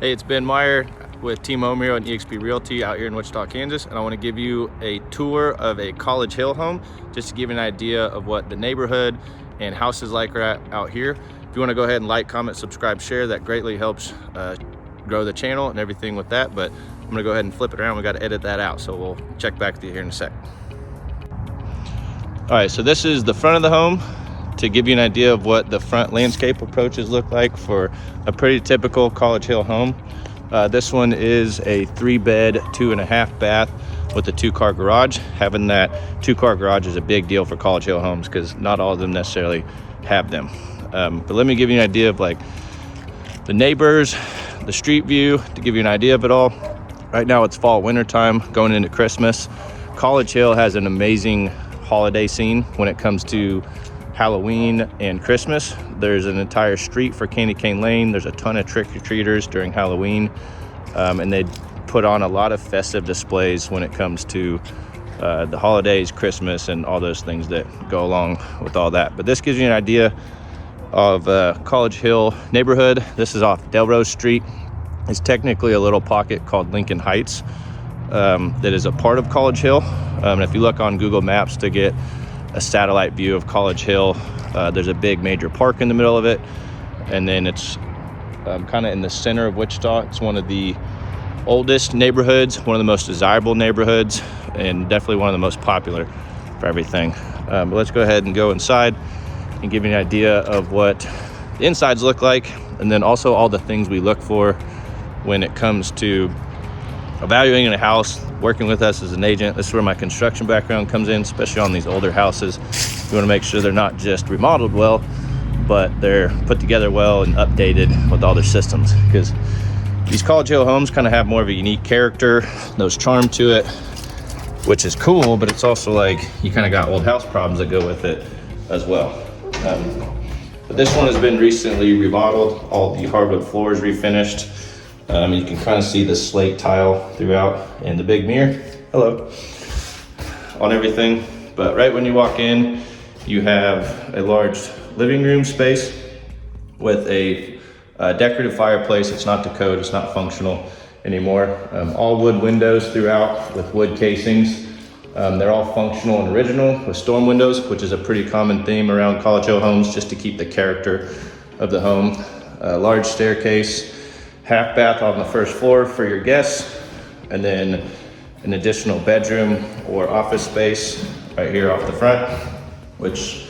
Hey, it's Ben Meyer with Team Home Hero and EXP Realty out here in Wichita, Kansas, and I want to give you a tour of a College Hill home just to give you an idea of what the neighborhood and houses like are out here. If you want to go ahead and like, comment, subscribe, share, that greatly helps grow the channel and everything with that. But I'm going to go ahead and flip it around. We got to edit that out, so we'll check back with you here in a sec. All right, so this is the front of the home to give you an idea of what the front landscape approaches look like for a pretty typical College Hill home. This one is a 3-bed, 2.5 bath with a 2-car garage. Having that 2-car garage is a big deal for College Hill homes because not all of them necessarily have them. But let me give you an idea of like the neighbors, the street view, to give you an idea of it all. Right now it's fall, winter time, going into Christmas. College Hill has an amazing holiday scene when it comes to Halloween and Christmas. There's an entire street for Candy Cane Lane. There's a ton of trick-or-treaters during Halloween, and they put on a lot of festive displays when it comes to the holidays, Christmas, and all those things that go along with all that. But this gives you an idea of College Hill neighborhood. This is off Delrose Street. It's technically a little pocket called Lincoln Heights that is a part of College Hill. And if you look on Google Maps to get a satellite view of College Hill, there's a big major park in the middle of it, and then it's kind of in the center of Wichita. It's one of the oldest neighborhoods, one of the most desirable neighborhoods, and definitely one of the most popular for everything. But let's go ahead and go inside and give you an idea of what the insides look like, and then also all the things we look for when it comes to evaluating a house, working with us as an agent. This is where my construction background comes in, especially on these older houses. We want to make sure they're not just remodeled well, but they're put together well and updated with all their systems, because these College Hill homes kind of have more of a unique character, those charm to it, which is cool, but it's also like you kind of got old house problems that go with it as well. But this one has been recently remodeled, all the hardwood floors refinished. You can kind of see the slate tile throughout and the big mirror, hello, on everything. But right when you walk in, you have a large living room space with a decorative fireplace. It's not to code, it's not functional anymore. All wood windows throughout with wood casings. They're all functional and original with storm windows, which is a pretty common theme around College Hill homes, just to keep the character of the home. A large staircase, half bath on the first floor for your guests, and then an additional bedroom or office space right here off the front, which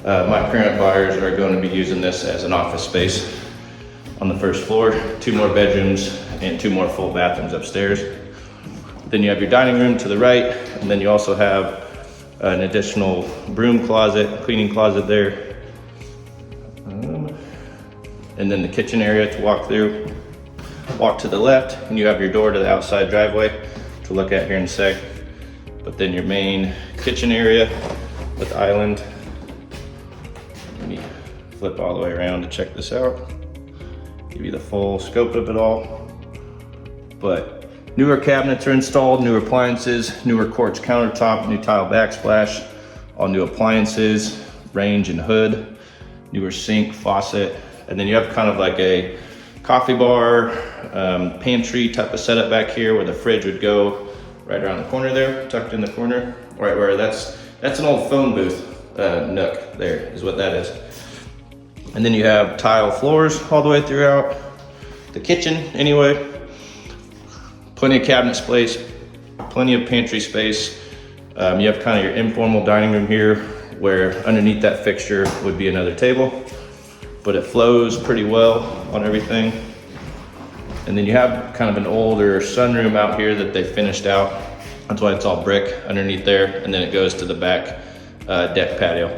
my current buyers are going to be using this as an office space on the first floor. 2 more bedrooms and 2 more full bathrooms upstairs. Then you have your dining room to the right, and then you also have an additional broom closet, cleaning closet there, and then the kitchen area to walk through. Walk to the left and you have your door to the outside driveway to look at here in a sec. But then your main kitchen area with island. Let me flip all the way around to check this out. Give you the full scope of it all. But newer cabinets are installed, new appliances, newer quartz countertop, new tile backsplash, all new appliances, range and hood, newer sink, faucet, and then you have kind of like a coffee bar, pantry type of setup back here where the fridge would go right around the corner there, tucked in the corner, right where that's an old phone booth nook there is what that is. And then you have tile floors all the way throughout the kitchen anyway. Plenty of cabinet space, plenty of pantry space. You have kind of your informal dining room here where underneath that fixture would be another table, but it flows pretty well on everything. And then you have kind of an older sunroom out here that they finished out. That's why it's all brick underneath there. And then it goes to the back deck patio.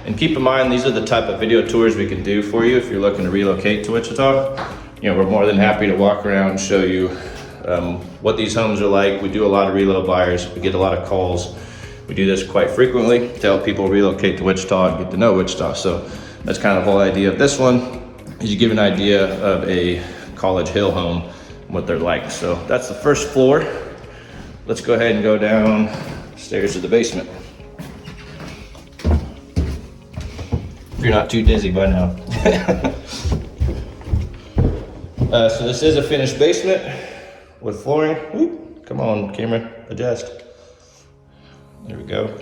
And keep in mind, these are the type of video tours we can do for you if you're looking to relocate to Wichita. You know, we're more than happy to walk around and show you what these homes are like. We do a lot of reload buyers. We get a lot of calls. We do this quite frequently to help people relocate to Wichita and get to know Wichita. So that's kind of the whole idea of this one, is you give an idea of a College Hill home and what they're like. So that's the first floor. Let's go ahead and go down stairs to the basement. If you're not too dizzy by now. So this is a finished basement with flooring. Ooh, come on, camera, adjust. There we go.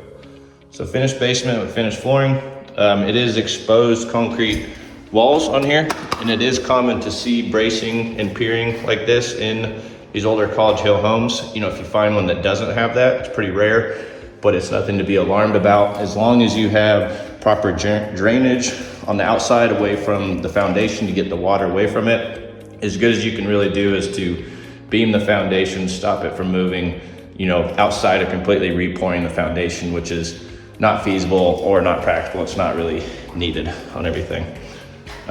So finished basement with finished flooring. It is exposed concrete walls on here, and it is common to see bracing and piering like this in these older College Hill homes. You know, if you find one that doesn't have that, it's pretty rare, but it's nothing to be alarmed about. As long as you have proper drainage on the outside away from the foundation to get the water away from it, as good as you can really do is to beam the foundation, stop it from moving, you know, outside of completely repouring the foundation, which is not feasible or not practical. It's not really needed on everything.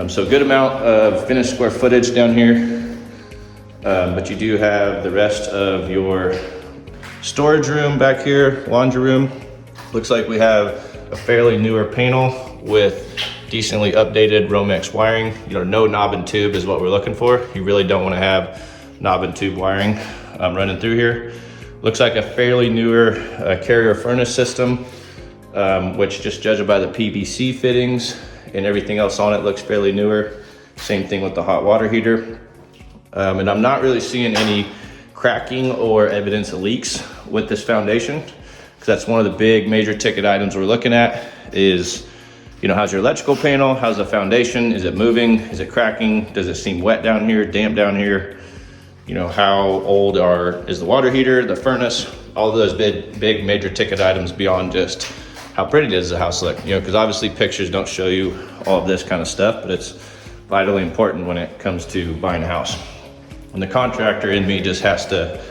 So good amount of finished square footage down here, but you do have the rest of your storage room back here, laundry room. Looks like we have a fairly newer panel with decently updated Romex wiring. You know, no knob and tube is what we're looking for. You really don't want to have knob and tube wiring running through here. Looks like a fairly newer carrier furnace system, which just judging by the PVC fittings and everything else on it looks fairly newer. Same thing with the hot water heater. And I'm not really seeing any cracking or evidence of leaks with this foundation, because that's one of the big major ticket items we're looking at is, you know, how's your electrical panel? How's the foundation? Is it moving? Is it cracking? Does it seem wet down here, damp down here? You know, how old is the water heater, the furnace? All of those big major ticket items beyond just how pretty does the house look? You know, because obviously pictures don't show you all of this kind of stuff, but it's vitally important when it comes to buying a house. And the contractor in me just has to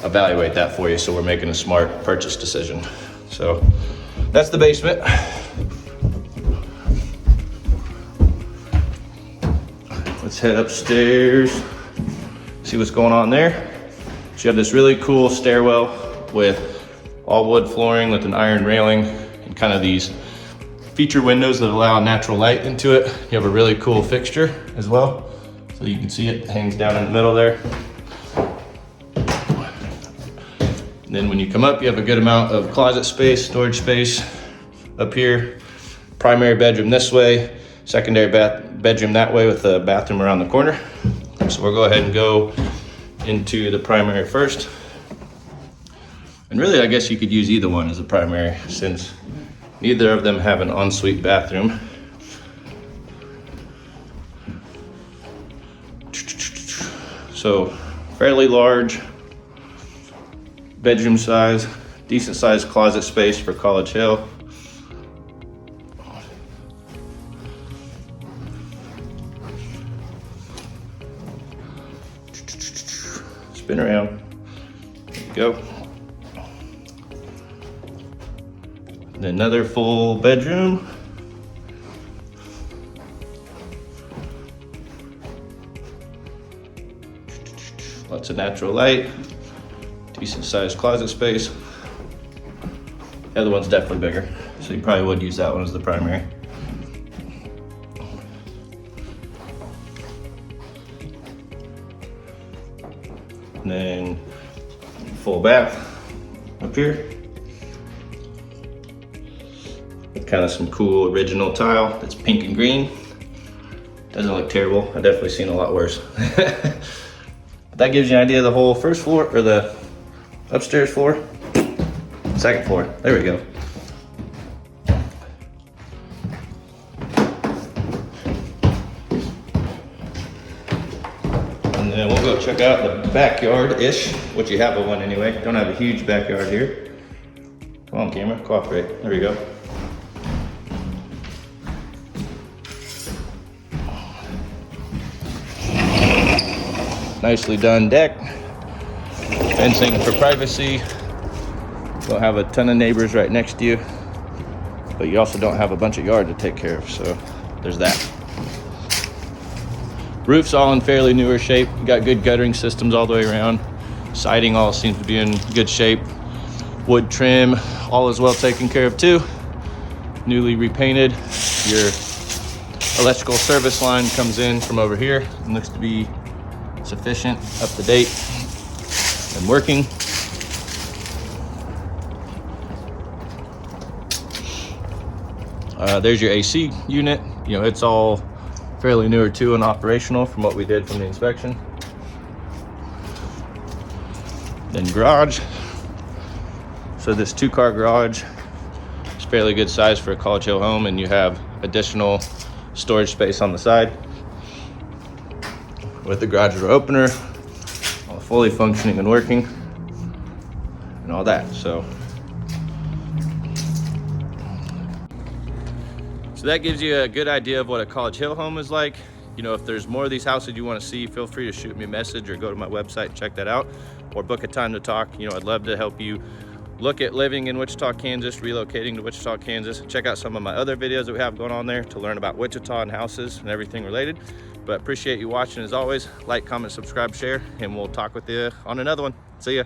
evaluate that for you, so we're making a smart purchase decision. So that's the basement. Let's head upstairs, see what's going on there. So you have this really cool stairwell with all wood flooring with an iron railing and kind of these feature windows that allow natural light into it. You have a really cool fixture as well. So you can see it hangs down in the middle there. And then when you come up, you have a good amount of closet space, storage space up here. Primary bedroom this way, secondary bedroom that way with the bathroom around the corner. So we'll go ahead and go into the primary first. And really, I guess you could use either one as a primary since neither of them have an ensuite bathroom. So fairly large bedroom size, decent sized closet space for College Hill. Spin around, there you go. And another full bedroom. Lots of natural light, decent sized closet space. The other one's definitely bigger, so you probably would use that one as the primary. And then full bath up here. With kind of some cool original tile that's pink and green. Doesn't look terrible. I've definitely seen a lot worse. That gives you an idea of the whole first floor, or the upstairs floor, second floor. There we go. And then we'll go check out the backyard-ish, which you have one anyway. Don't have a huge backyard here. Come on, camera, cooperate. There we go. Nicely done deck. Fencing for privacy. Don't have a ton of neighbors right next to you, but you also don't have a bunch of yard to take care of, so there's that. Roof's all in fairly newer shape. You got good guttering systems all the way around. Siding all seems to be in good shape. Wood trim, all is well taken care of too. Newly repainted. Your electrical service line comes in from over here and looks to be sufficient, up to date, and working. There's your AC unit. You know, it's all Fairly newer too and operational from what we did from the inspection. Then garage. So this 2-car garage is fairly good size for a College Hill home, and you have additional storage space on the side with the garage door opener, all fully functioning and working and all that. So that gives you a good idea of what a College Hill home is like. You know, if there's more of these houses you want to see, feel free to shoot me a message or go to my website and check that out, or book a time to talk. You know, I'd love to help you look at living in Wichita, Kansas, relocating to Wichita, Kansas. Check out some of my other videos that we have going on there to learn about Wichita and houses and everything related. But appreciate you watching as always. Like, comment, subscribe, share, and we'll talk with you on another one. See ya.